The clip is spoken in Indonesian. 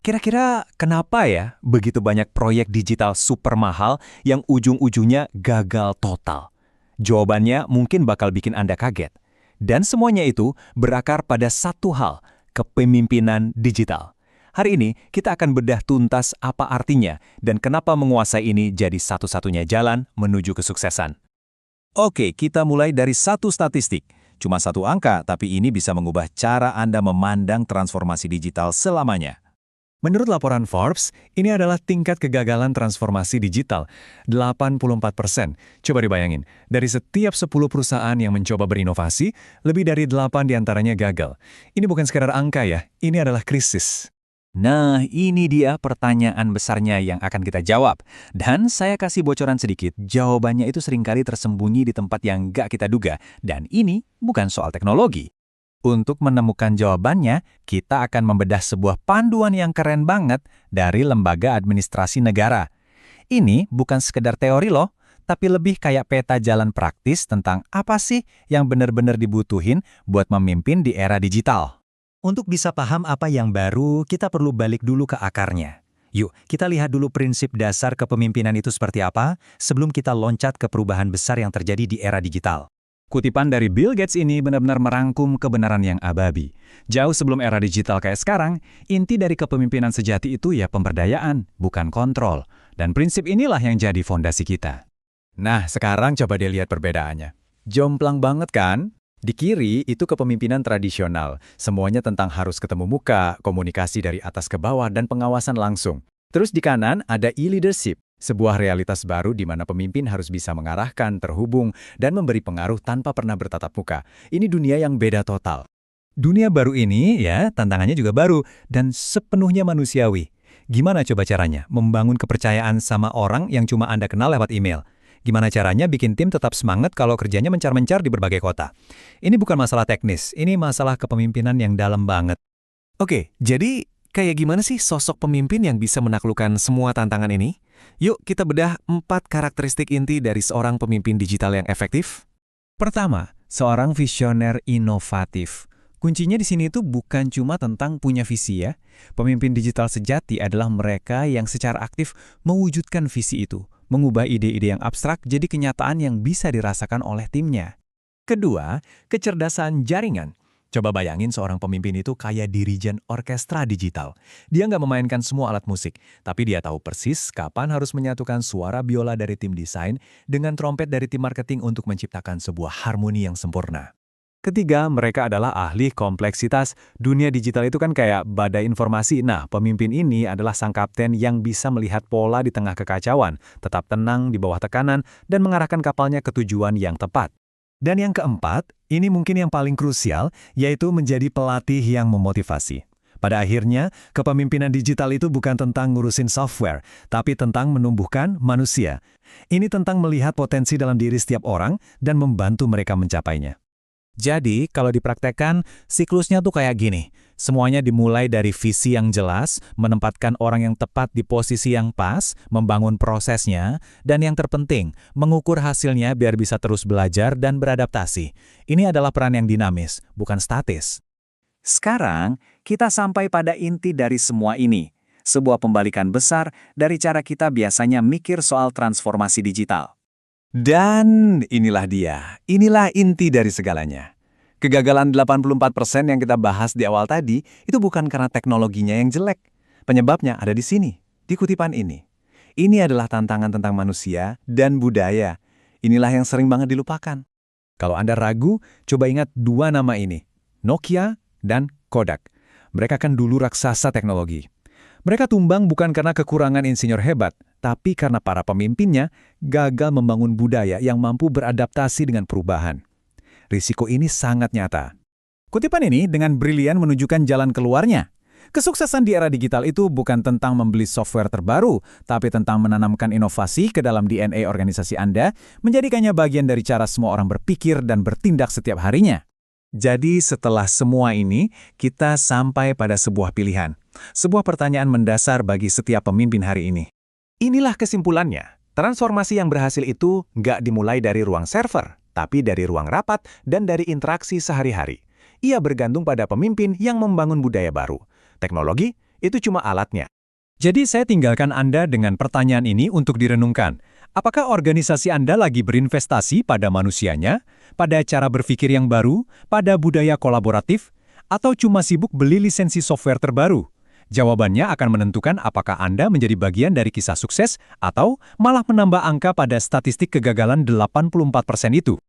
Kira-kira kenapa ya begitu banyak proyek digital super mahal yang ujung-ujungnya gagal total? Jawabannya mungkin bakal bikin Anda kaget. Dan semuanya itu berakar pada satu hal, kepemimpinan digital. Hari ini kita akan bedah tuntas apa artinya dan kenapa menguasai ini jadi satu-satunya jalan menuju kesuksesan. Oke, kita mulai dari satu statistik. Cuma satu angka, tapi ini bisa mengubah cara Anda memandang transformasi digital selamanya. Menurut laporan Forbes, ini adalah tingkat kegagalan transformasi digital, 84%. Coba dibayangin, dari setiap 10 perusahaan yang mencoba berinovasi, lebih dari 8 diantaranya gagal. Ini bukan sekedar angka ya, ini adalah krisis. Nah, ini dia pertanyaan besarnya yang akan kita jawab. Dan saya kasih bocoran sedikit, jawabannya itu seringkali tersembunyi di tempat yang gak kita duga. Dan ini bukan soal teknologi. Untuk menemukan jawabannya, kita akan membedah sebuah panduan yang keren banget dari Lembaga Administrasi Negara. Ini bukan sekedar teori loh, tapi lebih kayak peta jalan praktis tentang apa sih yang benar-benar dibutuhin buat memimpin di era digital. Untuk bisa paham apa yang baru, kita perlu balik dulu ke akarnya. Yuk, kita lihat dulu prinsip dasar kepemimpinan itu seperti apa sebelum kita loncat ke perubahan besar yang terjadi di era digital. Kutipan dari Bill Gates ini benar-benar merangkum kebenaran yang ababi. Jauh sebelum era digital kayak sekarang, inti dari kepemimpinan sejati itu ya pemberdayaan, bukan kontrol. Dan prinsip inilah yang jadi fondasi kita. Nah, sekarang coba dilihat perbedaannya. Jomplang banget kan? Di kiri itu kepemimpinan tradisional. Semuanya tentang harus ketemu muka, komunikasi dari atas ke bawah, dan pengawasan langsung. Terus di kanan ada e-leadership. Sebuah realitas baru di mana pemimpin harus bisa mengarahkan, terhubung, dan memberi pengaruh tanpa pernah bertatap muka. Ini dunia yang beda total. Dunia baru ini, ya, tantangannya juga baru dan sepenuhnya manusiawi. Gimana coba caranya membangun kepercayaan sama orang yang cuma Anda kenal lewat email? Gimana caranya bikin tim tetap semangat kalau kerjanya mencar-mencar di berbagai kota? Ini bukan masalah teknis, ini masalah kepemimpinan yang dalam banget. Oke, jadi kayak gimana sih sosok pemimpin yang bisa menaklukkan semua tantangan ini? Yuk kita bedah 4 karakteristik inti dari seorang pemimpin digital yang efektif. Pertama, seorang visioner inovatif. Kuncinya di sini itu bukan cuma tentang punya visi ya. Pemimpin digital sejati adalah mereka yang secara aktif mewujudkan visi itu, mengubah ide-ide yang abstrak jadi kenyataan yang bisa dirasakan oleh timnya. Kedua, kecerdasan jaringan. Coba bayangin seorang pemimpin itu kayak dirijen orkestra digital. Dia nggak memainkan semua alat musik, tapi dia tahu persis kapan harus menyatukan suara biola dari tim desain dengan trompet dari tim marketing untuk menciptakan sebuah harmoni yang sempurna. Ketiga, mereka adalah ahli kompleksitas. Dunia digital itu kan kayak badai informasi. Nah, pemimpin ini adalah sang kapten yang bisa melihat pola di tengah kekacauan, tetap tenang di bawah tekanan, dan mengarahkan kapalnya ke tujuan yang tepat. Dan yang keempat, ini mungkin yang paling krusial, yaitu menjadi pelatih yang memotivasi. Pada akhirnya, kepemimpinan digital itu bukan tentang ngurusin software, tapi tentang menumbuhkan manusia. Ini tentang melihat potensi dalam diri setiap orang dan membantu mereka mencapainya. Jadi, kalau dipraktekkan, siklusnya tuh kayak gini. Semuanya dimulai dari visi yang jelas, menempatkan orang yang tepat di posisi yang pas, membangun prosesnya, dan yang terpenting, mengukur hasilnya biar bisa terus belajar dan beradaptasi. Ini adalah peran yang dinamis, bukan statis. Sekarang, kita sampai pada inti dari semua ini. Sebuah pembalikan besar dari cara kita biasanya mikir soal transformasi digital. Dan inilah dia, inilah inti dari segalanya. Kegagalan 84% yang kita bahas di awal tadi, itu bukan karena teknologinya yang jelek. Penyebabnya ada di sini, di kutipan ini. Ini adalah tantangan tentang manusia dan budaya. Inilah yang sering banget dilupakan. Kalau Anda ragu, coba ingat 2 nama ini, Nokia dan Kodak. Mereka kan dulu raksasa teknologi. Mereka tumbang bukan karena kekurangan insinyur hebat, tapi karena para pemimpinnya gagal membangun budaya yang mampu beradaptasi dengan perubahan. Risiko ini sangat nyata. Kutipan ini dengan brilian menunjukkan jalan keluarnya. Kesuksesan di era digital itu bukan tentang membeli software terbaru, tapi tentang menanamkan inovasi ke dalam DNA organisasi Anda, menjadikannya bagian dari cara semua orang berpikir dan bertindak setiap harinya. Jadi setelah semua ini, kita sampai pada sebuah pilihan. Sebuah pertanyaan mendasar bagi setiap pemimpin hari ini. Inilah kesimpulannya. Transformasi yang berhasil itu nggak dimulai dari ruang server, tapi dari ruang rapat dan dari interaksi sehari-hari. Ia bergantung pada pemimpin yang membangun budaya baru. Teknologi itu cuma alatnya. Jadi saya tinggalkan Anda dengan pertanyaan ini untuk direnungkan. Apakah organisasi Anda lagi berinvestasi pada manusianya, pada cara berpikir yang baru, pada budaya kolaboratif, atau cuma sibuk beli lisensi software terbaru? Jawabannya akan menentukan apakah Anda menjadi bagian dari kisah sukses atau malah menambah angka pada statistik kegagalan 84% itu.